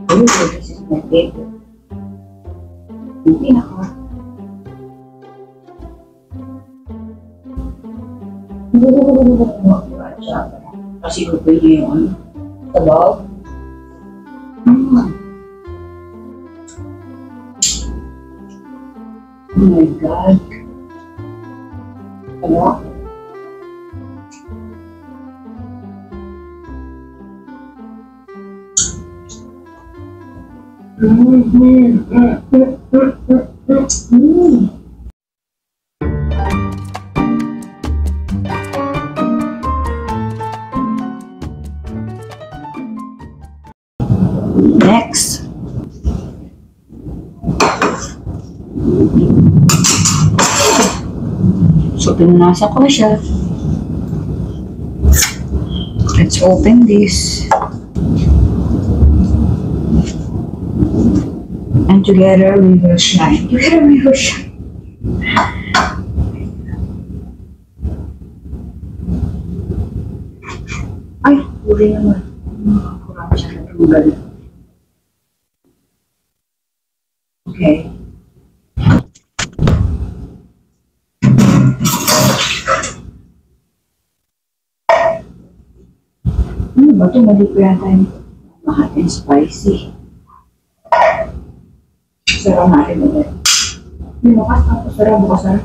Oh, this is my favorite. Hindi na ka. Kasi ko yung ano, sabaw. Oh my God. Ano? Next. So, pinunasan ko na siya. Let's open this. And together we will shine. Together we will shine. Ay, uli naman. Kurang siya na tunggal. Okay. Ano ba ito? Mali ko yata yung hot and spicy. Sarap natin ulit. Binukas ako. Sarap bukas na.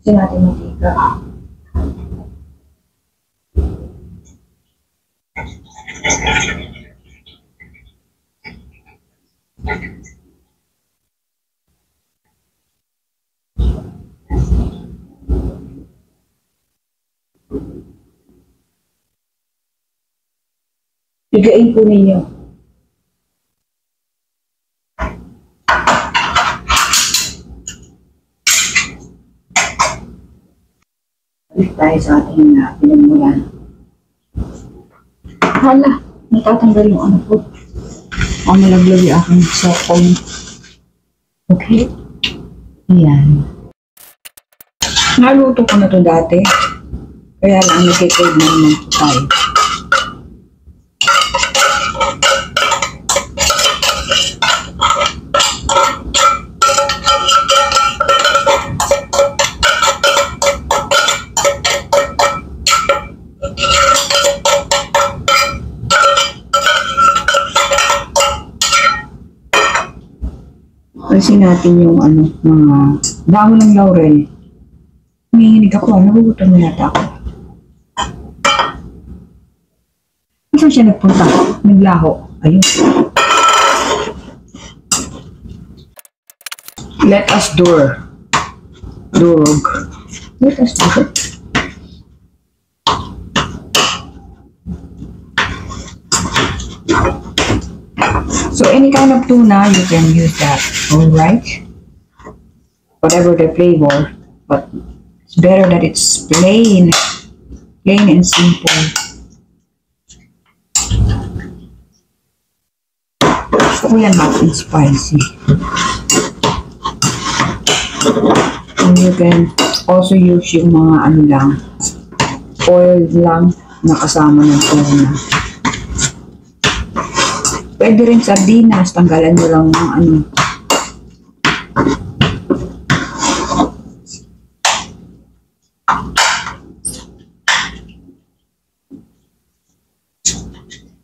Kasi natin matika. Higain po ninyo. Balik tayo sa ating pinagmulan. Hala, natatanggal yung ano po. Ang malaglag yung aking cellphone. Okay? Ayan. Naluto ko na to dati. Kaya lang nagkikod na naman po tayo. Kasi natin yung ano, mga dahon ng laurel. Humihinig ako, nagugutom na yata ako. Saan siya nagpunta? Naglaho. Ayun. Let us durog. Let us durog. So any kind of tuna, you can use that, alright? Whatever the flavor, but it's better that it's plain and simple. So yan, hot and spicy. And you can also use yung mga ano lang, oil lang na kasama ng tuna. Pwede rin sardinas, tanggalan nyo lang ng ano.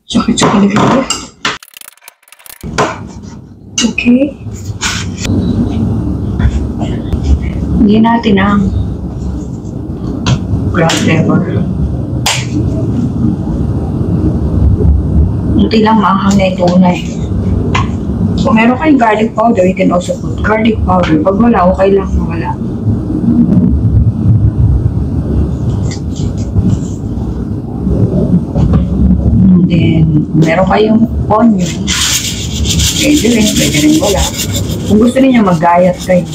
Sakit-sakit. Okay. Hindi natin ang ground pepper. Hindi lang maanghang na ito na eh. Kung meron kayong garlic powder, you can also put garlic powder. Pag wala, okay lang kung wala. And then, meron kayong onion. Pwede rin wala. Kung gusto niyo mag-gayat kayo,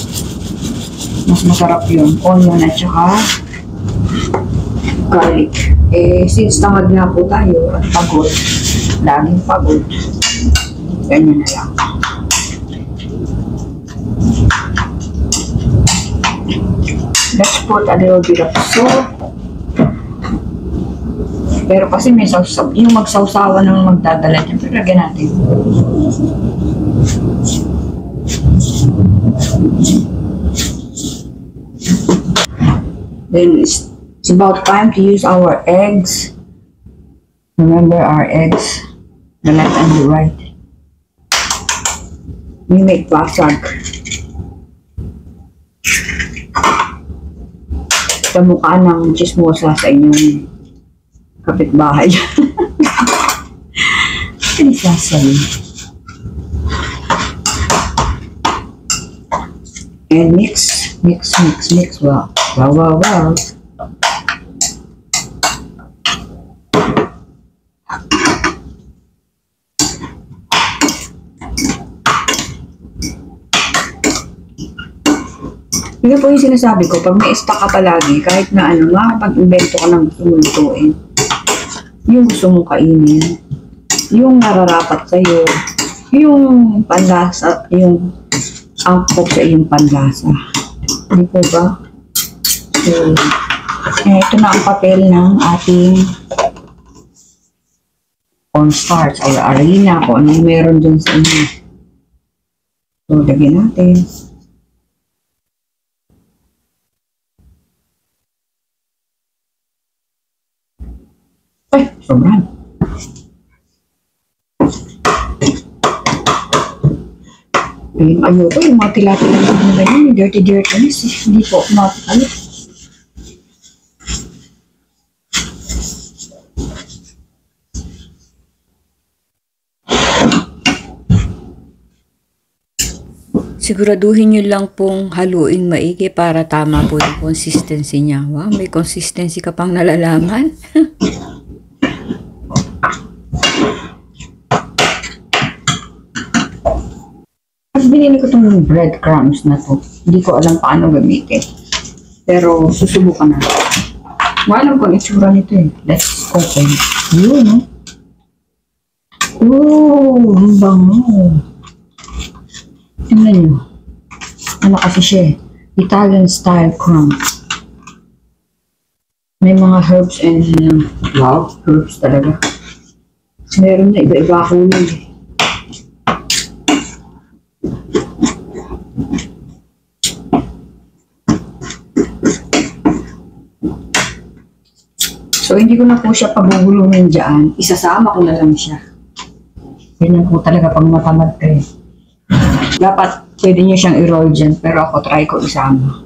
mas masarap yun. Onion at saka garlic. Eh, since tamad na po tayo at pagod, laging pagod, ganyan na lang. Let's put a little bit of salt. Pero kasi may sausaw, yung magsawsawa ng magdadala niya. Pero lagyan natin. Then it's about time to use our eggs. Remember our eggs, the left and the right. We make pasag. Sa mukha ng chismosa sa inyong kapitbahay. Ano sasabi? And mix. Wow. Yun po yung sinasabi ko, pag may stock ka palagi, kahit na ano, makakapag-invento ka ng gusto mong lutuin. Yung gusto mong kainin, yung nararapat sa'yo, yung panlasa, yung angkop sa iyong panlasa. Hindi po ba? So, ito na ang papel ng ating cornstarch or harina, kung ano yung meron dun sa inyo. So, lagyan natin. Ay, sobrang. Ayun, ayoko, yung mga tila-tila ng ganyan, yung dirty-dirtiness, hindi po mapakalit. Siguraduhin nyo lang pong haluin maigi para tama po yung consistency niya. Wow, may consistency ka pang nalalaman. Binili ko itong breadcrumbs na to. Hindi ko alam paano gamitin. Pero susubukan na. Alam ko ang itsura nito eh. Let's open. Yun, no? Ooh, ang bango. Tingnan nyo. Ano kasi siya eh. Italian style crumbs. May mga herbs and wow, herbs talaga. Meron na iba-iba kulay eh. So, hindi ko na po siya pagugulungin dyan. Isasama ko na lang siya. Ganyan po talaga pag matamad kayo. Dapat pwede niyo siyang i-roll dyan. Pero ako try ko isama.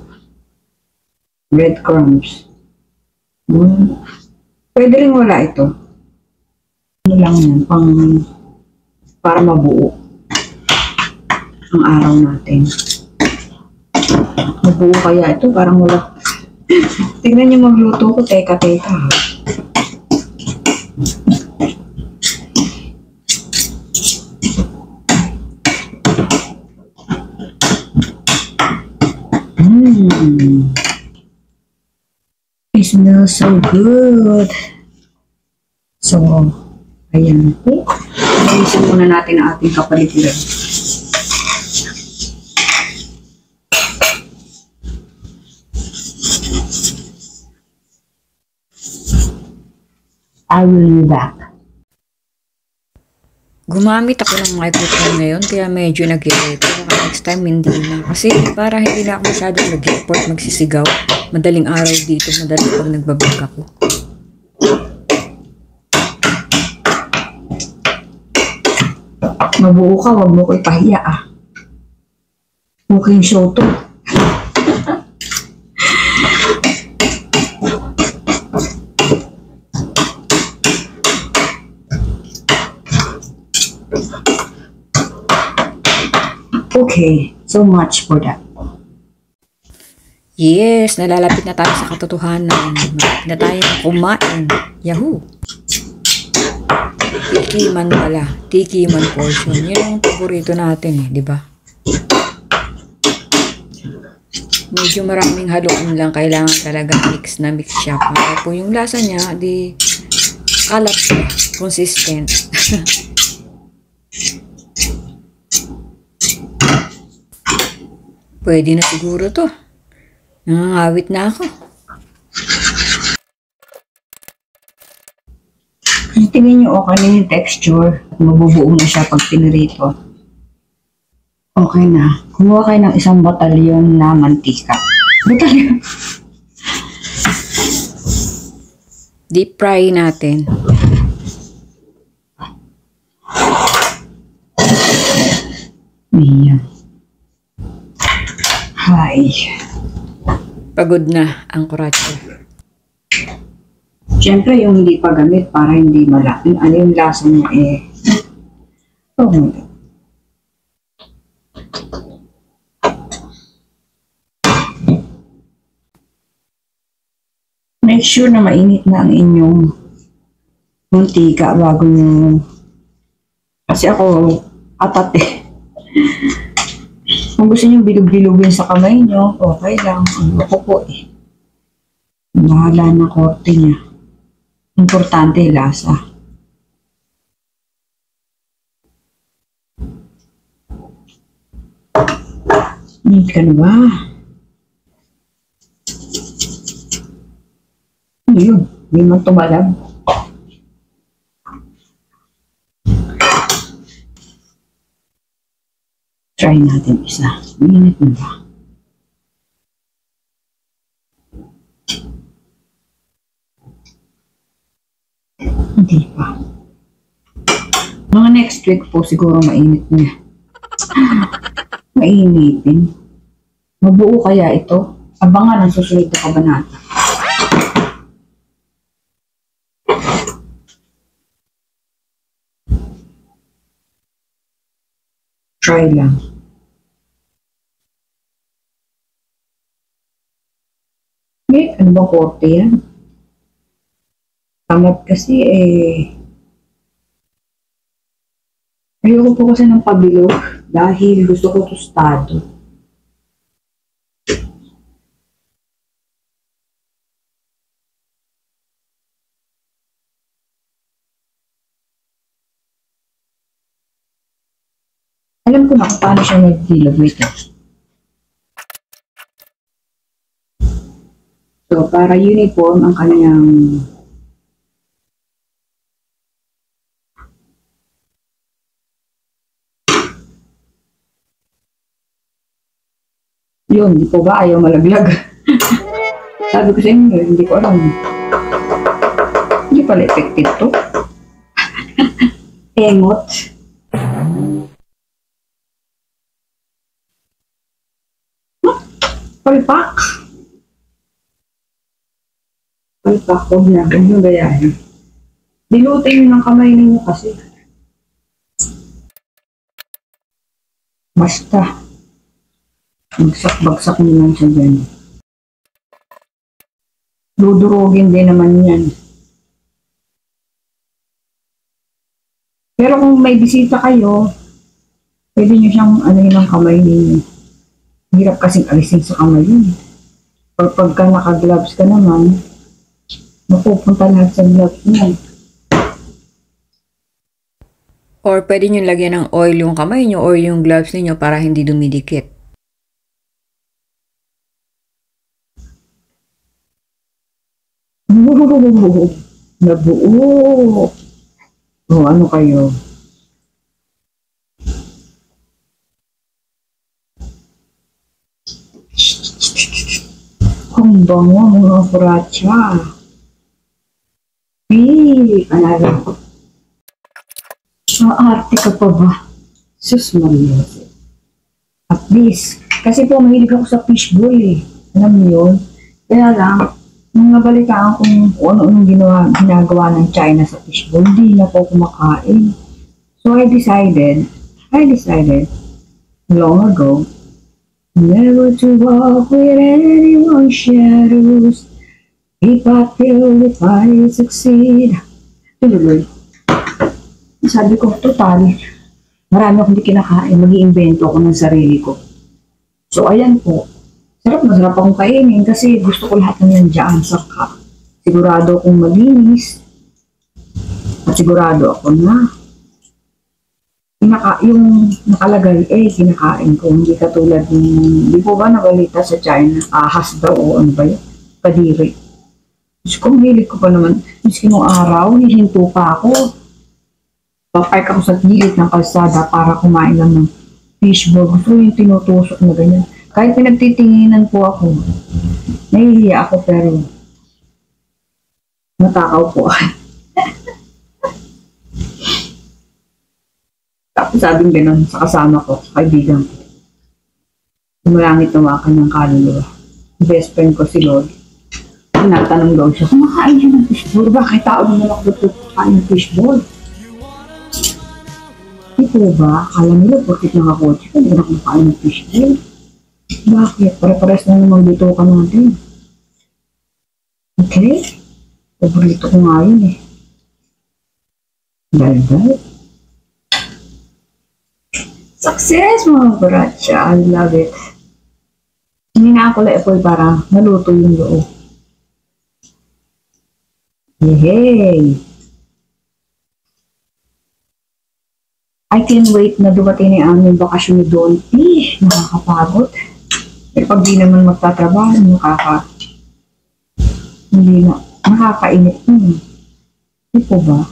Breadcrumbs. Pwede rin wala ito. Ano lang yan. Para mabuo ang araw natin. Mabuo kaya ito. Parang wala. Tignan niyo magluto ko. Teka. It smells so good. So, ayan po. Ayusin muna natin ang ating kapaligiran. I will be back. Gumamit ako ng microphone ngayon kaya medyo nag-i-echo. Next time hindi na. Kasi para hindi na ako masyadong nag-report, magsisigaw. Madaling araw dito, madaling pag nagbablog ako. Mabuo ka, wag mo ko ipahiya ah. Cooking show to. Okay, so much for that. Yes, nalalapit na tayo sa katotohanan. Malapit na tayo kumain. Yahoo! Tikiman pala. Tikiman portion. Yun ang paborito natin eh, di ba? Medyo maraming haluan lang. Kailangan talaga mix na mix siya. Para po yung lasa niya, di kalat siya. Consistent. Pwede na siguro to. Nangangawit na ako. Tingnan nyo, okay na yung texture. Mabubuo na siya pag pinirito. Okay na. Kumuha kayo ng isang batalyon na mantika. Batalyon. Deep fry natin. Ayan. Hi. Pagod na ang kuratsya. Siyempre, yung hindi pa gamit para hindi malaki. Ano yung lasa niya eh. Oh, make sure na mainit na ang inyong mantika bago nyo. Kasi ako, atat eh. Kung gusto nyo bilog-bilogin sa kamay nyo, okay lang. Ano ko po eh. Bahala na korte niya. Importante lasa. Need ka na ba? Ano yun? Hindi man tumalab. Try natin isa. Minute na ba? Hindi pa. Mga next week po siguro mainit na. Mainitin. Mabuo kaya ito? Abangan ang susunod na kabanata. Try lang. Eh, ano ba korte yan? Tamad kasi eh. Ayoko po kasi ng pabilog dahil gusto ko tostado. Alam ko na kung paano siya nag-bilog. Wait lang. So, para uniform ang kanyang yun, di po ba ayaw malaglag? Sabi ko sa inyo, hindi ko alam. Hindi pala effective to. Engot. Palpak. Palpak, huwag na. Huwag nyo gayahin. Dilutin nyo ng kamay ninyo kasi. Basta. Bagsak-bagsak nyo lang siya dyan. Dudurugin din naman yan. Pero kung may bisita kayo, pwede nyo siyang ano yun ang kamay ninyo. Hirap kasing alisin sa kamay yun. Pagka naka-gloves ka naman, mapupunta lahat sa gloves niya. Or pwede nyo lagyan ng oil yung kamay nyo or yung gloves niyo para hindi dumidikit. Nabuo. O ano kayo? Ang bango mga kuratsya. Alala ko. Arte ka pa ba? Sus Maria. At least, kasi po mahilig ako sa fishbowl eh. Alam niyo yun? Kaya lang, nung nabalitaan kung ano-anong ginagawa ng China sa fishbowl, hindi na po kumakain. So I decided long ago, never to walk with anyone's shadows. If I fail, if I succeed. Tuloy. Sabi ko, total, marami akong hindi kinakain, mag-iimbento ako ng sarili ko. So ayan po. Sarap na sarap akong kainin kasi gusto ko lahat ng nandiyan sa cup. Sigurado akong malinis. At sigurado ako na yung nakalagay kinakain ko. Hindi katulad ng, di po ba nabalita sa China, ahas daw o ano ba yun? Kadiri. Kasi kung hilig ko pa naman, Miski nung araw, nihinto pa ako. Papark ako sa gilid ng kalsada para kumain lang ng fishball. Gusto ko yung tinutusok na ganyan. Kahit pinagtitinginan po ako, nahihiya ako pero natakaw po ako. Tapos sabing gano'n sa kasama ko, sa kaibigan ko. Malangit na wakan ng kaluluwa. Best friend ko si Lord. Tinatanong daw siya, kumakain siya ng fishball. Bakit tao naman ako dito kumakain ng fishball? Ito ba? Akala nila, porkit nakakotse ka, hindi na kumakain ng fishball. Bakit? Pare-pares na naman dito ka natin. Okay? Paborito ko nga yun eh. Dahil. Success mga bracha. I love it. Hindi nga ako lang para maluto yung loob. Yay! I can't wait na dumating na ang aming bakasyon ni Donty. Nakakapagod. Pero pag di naman magtatrabaho, hindi na, nakakainit nun. Di po ba?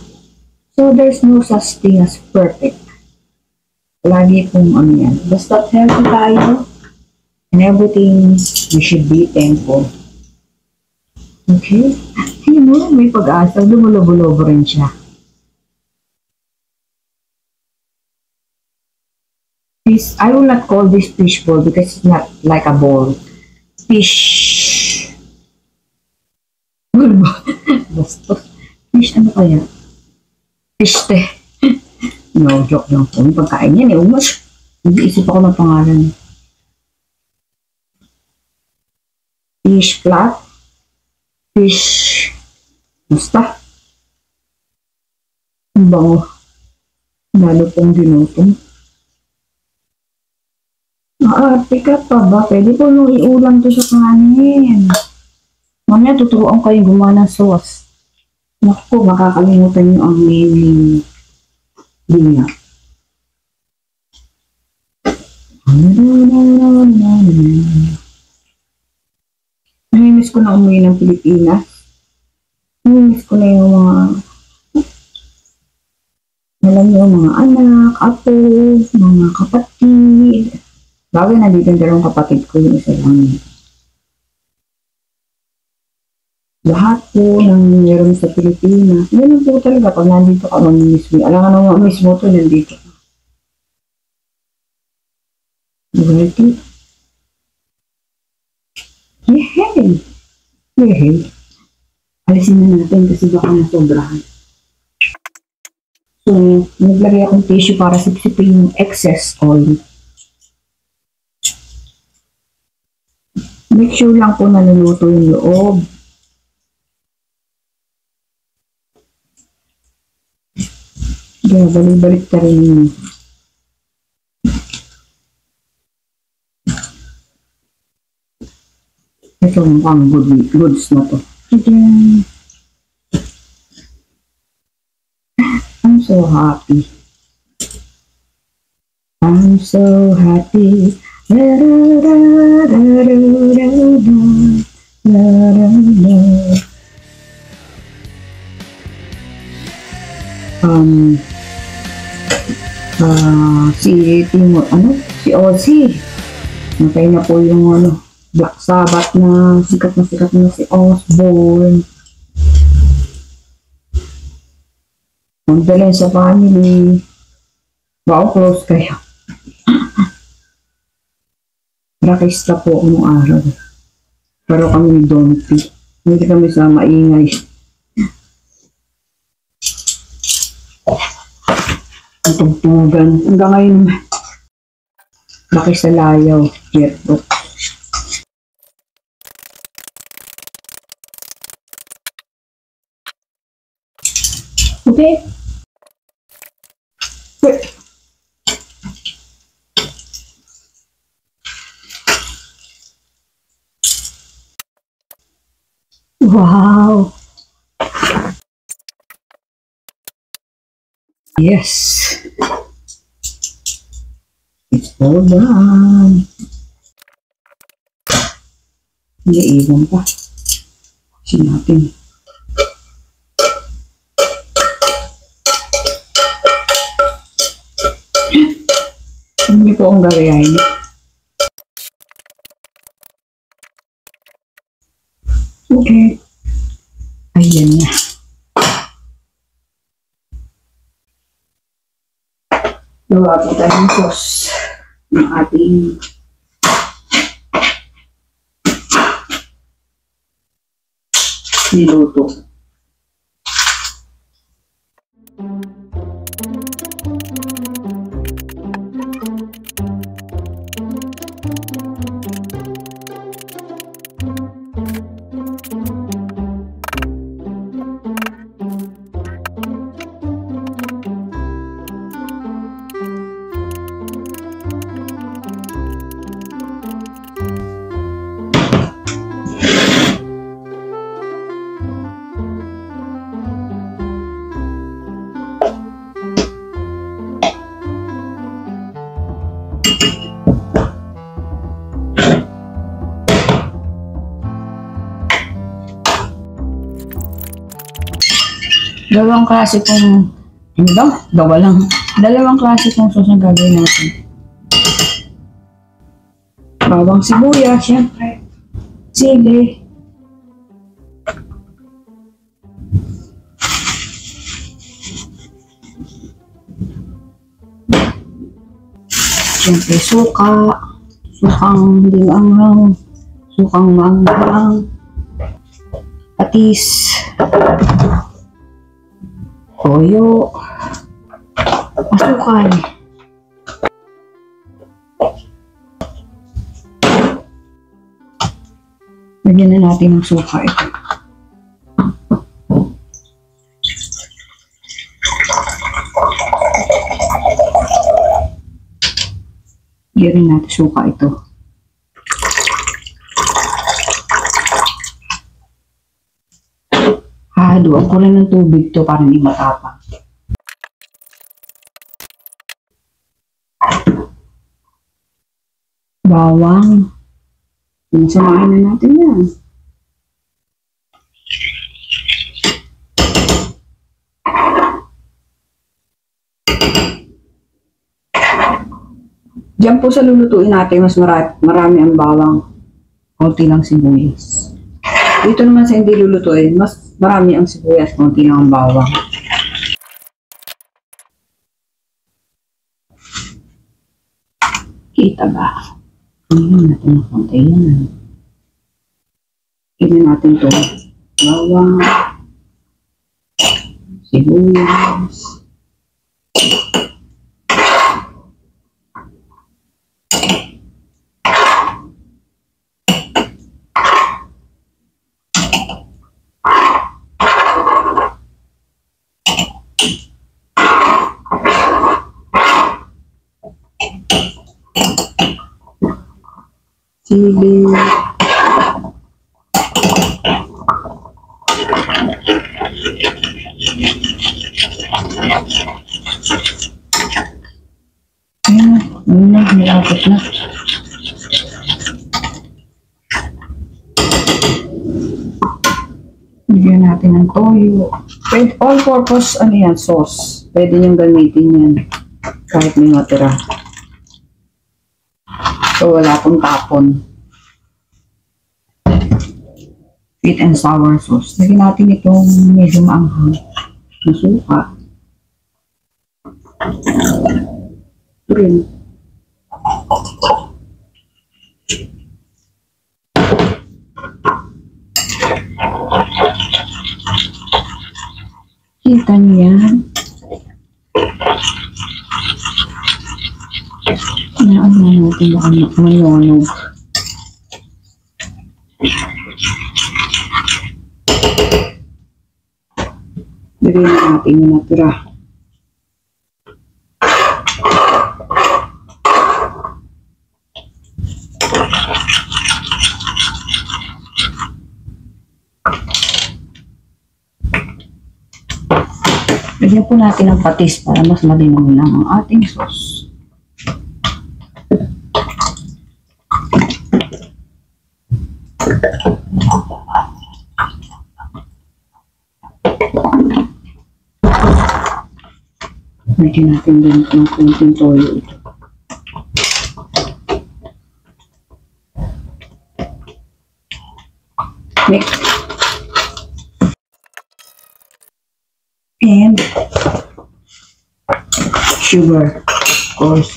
So, there's no such thing as perfect. Lagi pong ano yan. Basta healthy tayo. And everything, we should be thankful. Okay? Hindi mo, may pag-asa. Lumulobo-lobo rin siya. I will not call this fishball because it's not like a ball. Fish. Basta. Fish ano kaya? Fish te. No, joke lang po. Yung pagkain yan eh. Umas. Hindi isip ako ng pangalan. Fish flat. Fish. Basta. Ang bango. Lalo pong dinutong. Pick up pa ba? Pwede po nung iulam to sa kanin. Mamaya tuturuan kayo gumawa ng sauce. Naku, makakalimutan nyo ang menu. Hindi nga. Namimiss ko na umuwi ng Pilipinas. Namimiss ko na yung mga alam nyo, mga anak, apo, mga kapatid. Bagay nandito yung dalawang kapatid ko, yung isa lang. Lahat po ng meron sa Pilipinas. Ganun po talaga pag nandito ka, mamimiss mo. Alam nga nung mamimiss mo to, nandito ka. Ready? Yehey! Yehey! Alisin na natin kasi baka nasobrahan. So, naglagay akong tissue para sipsipin yung excess oil. Make sure lang po naluluto yung loob. Kaya balik-balik ka rin yun. Ito mukhang goods na to. I'm so happy. I'm so happy. Si Ozzy. Natay na po yung Black Sabbath na sikat na si Osbourne. Condolence sa family. Wow, close kayo. Rakista po nung araw. Pero kami ni Donty. Hindi kami sa maingay. Tugtugan. Hanggang ngayon, Rakista layaw. Jetbook. Okay? Wait. Wow! Yes! It's all done! Hindi, iwan pa. Kasi natin. po ang gagayahin. Okay. Ayan na. Gawa po tayo ng sauce ng ating niluto. Dalawang klase pong, ano ba? Dalawang klase pong sauce ang gagawin natin. Bawang sibuyas, syempre. Sili. Syempre, suka. Sukang hindi maanghang. Sukang maanghang. Patis. Toyo, asukal, lagyan na natin ng suka ito. Lagyan rin natin suka ito. Haluan ko rin ng tubig to para hindi matapang. Bawang. Samahin na natin yan. Diyan po sa lulutuin natin, mas marami ang bawang. Konti lang sibuyas. Dito naman sa hindi lulutuin, mas marami ang sibuyas, konti lang ang bawang. Kita ba? Ayan natin ang konti yan. Tignan natin ito. Bawang, sibuyas, sili, nilapot na. Bigyan natin ng toyo. All-purpose, ano yan, sauce. Pwede niyong gamitin yan kahit may matira. So, wala pong tapon. Sweet and sour sauce. Lagyan natin itong medyo maanghang na suka. Ito rin. Kita niyo yan. Ano natin baka mayroon. Bigyan natin yung natira. Bigyan po natin ng patis para mas malinaw lang ang ating sauce. Lagyan natin din ng konting toyo ito. Mix. And sugar, of course.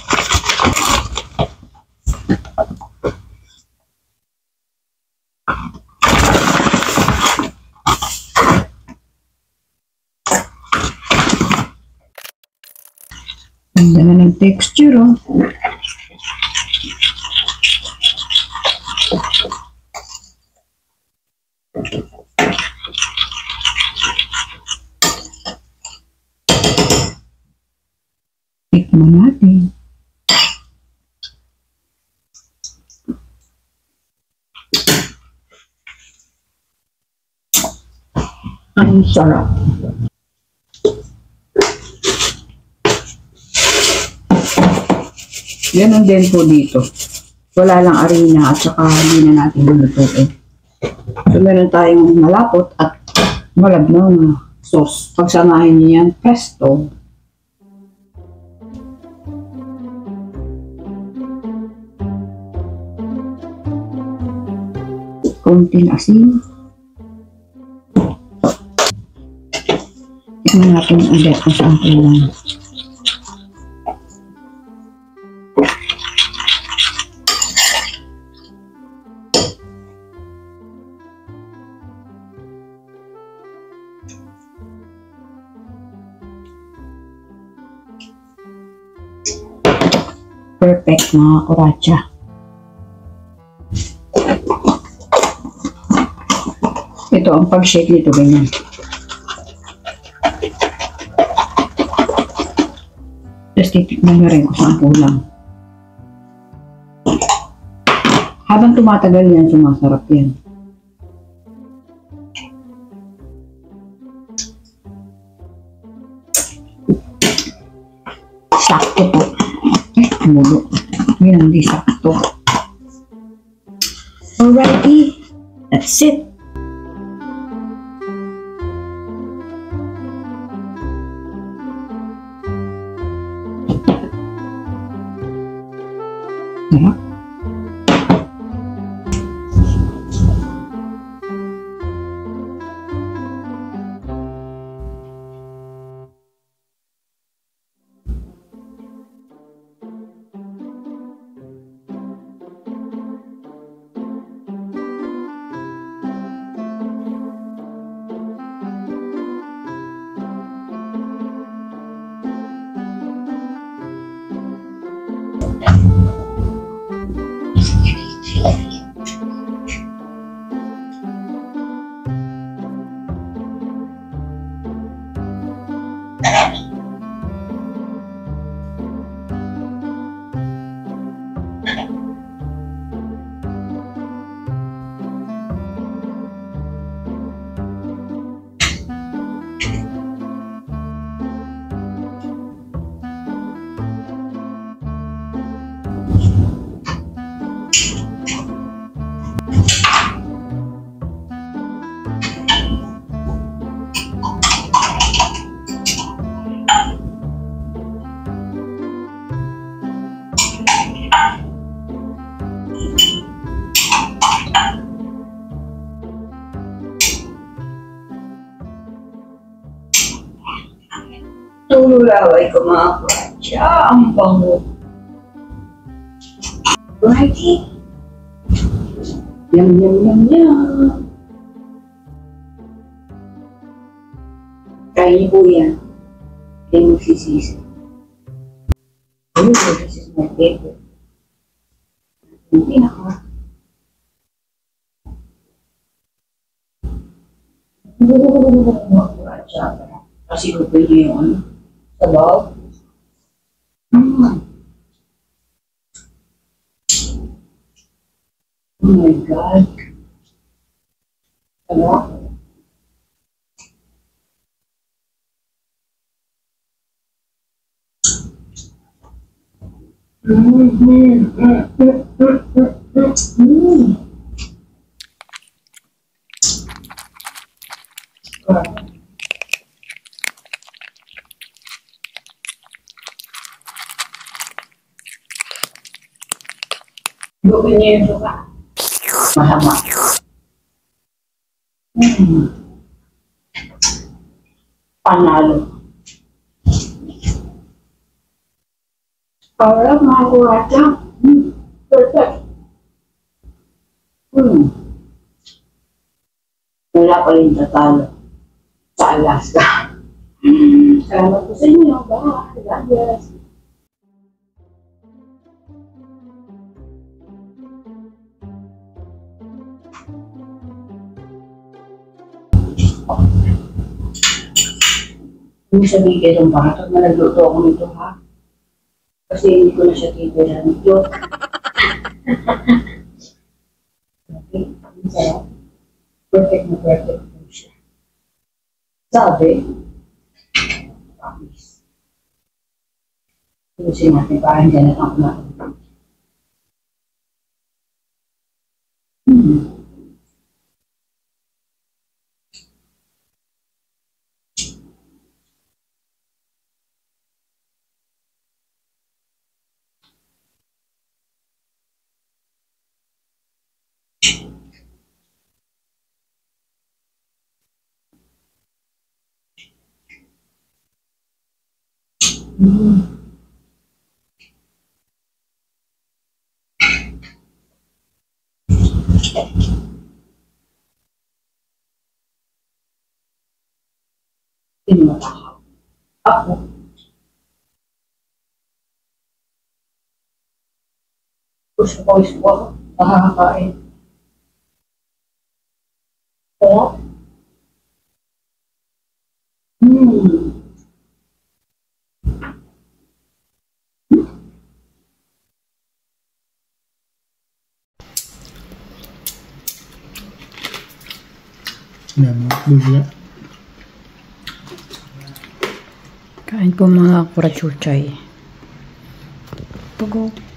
Ganda na ng texture, oh. Tikman natin. Ang sarap. Ganun din po dito. Wala lang arena at saka hindi na natin lulutuin. So, meron tayong malapot at malabnaw na sauce. Pagsamahin niyo yan, presto. Konting asin. Tignan natin ulit kung saan kulang. Perfect mga kuratsa. Ito ang pag-shake nito, ganyan. Tapos titikman nyo rin kung saan kulang. Habang tumatagal yan, sumasarap yan. Sakto po. Mulo. Yan, hindi sakto. Alrighty. That's it. Sarap. Tululaway ko mga kuratsa. Ang bango. Righty. Yum, yum, yum, yum. Try niyo po yan. Then magsisisi. Oh, this is my favorite. Yung pinaka. Mga kuratsa. Kasi ko po yung ano. Sabaw. Oh my God. Sabaw. Gawin niyo yung suka. Mahama. Panalo. Para makakuha siya. Perfect. Wala pa rin tatalo sa Alaska. Salamat po sa inyo. Bye. God bless. Hindi sabihin kayo itong bakit na nagluto ako nito, ha? Kasi hindi ko na siya titira nito. Okay, ang sarap. Perfect na perfect po siya. Sabi, promise. Tulosin natin parang dyan at ang kumain. Tinatakaw. Ako. Gusto ko ako. Nakakakain. Kaya? Kain po mga kurachuchay. Tugo.